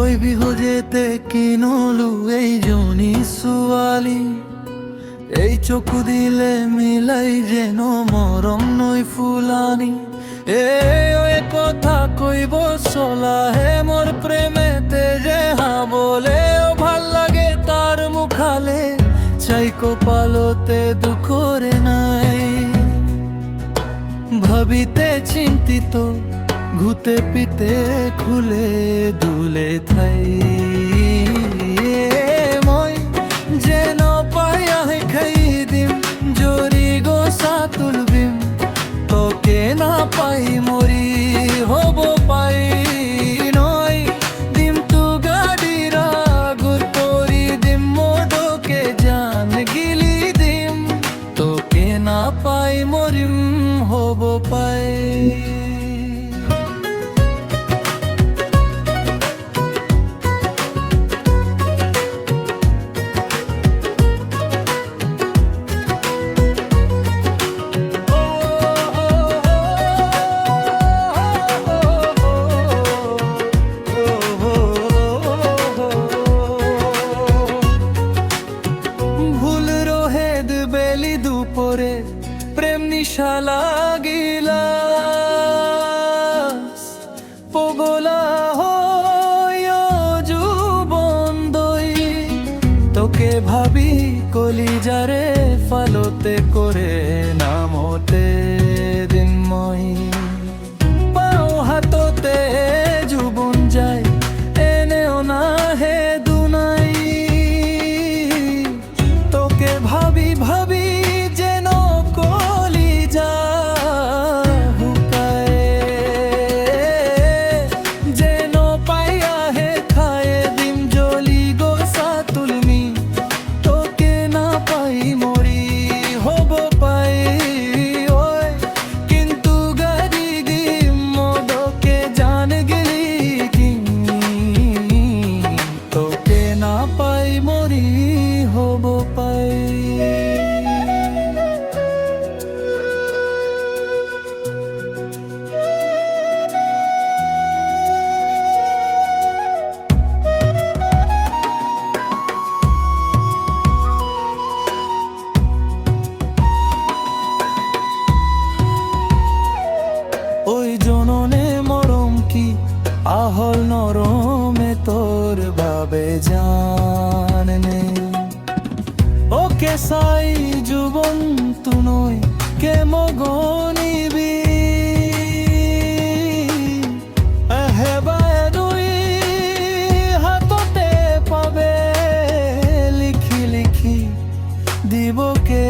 ওই বিহজেতে কিনলু এই জনি সুয়ালি, এই চকু দিলে মিলাই যেন মরম নই ফুলানি। ওই কথা কইব চলা হে মোর প্রেমেতে যে হা বলে, ও ভাল লাগে তার মুখালে চাই কপালতে দুঃখরে নাই। ভাবিতে চিন্তিত ঘুতে পিতে খুলে দুলে থাই, মই যেন পাইয়া খাই দিম জরি গোসা তুলবিম, তোকে না পাই মরি হব পাই নয়। দিম তু গাড়িরা গুর করি দিম মোডকে জান গিলি দিম, তোকে না পাই মরিম হব পাই। দুপুরে প্রেম নিশা লাগিলা, পগলা হইয়া যুবন দই, তোকে ভাবি কলিজারে ফালতে করে নামতে দিনময়। পাও হাততে যুবন যায় এনেও না হে দুনাই, তোকে ভাবি ভাবি আহল নরমে তোর ভাবে জানে, ওকে সাই যুবন তুনই কে মগনিবি হেবায় দুই হাততে পাবে লিখি লিখি দিবকে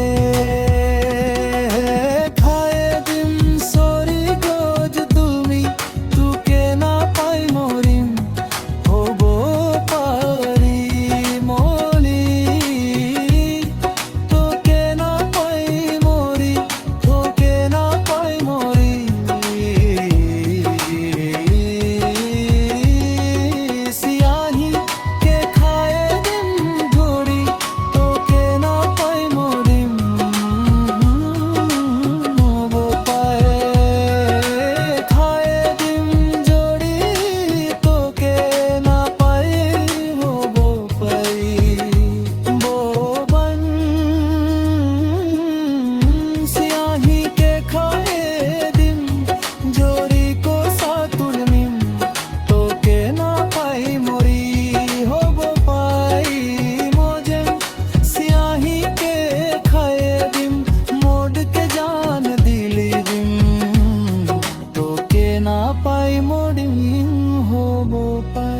পাই মরিম হব পাই।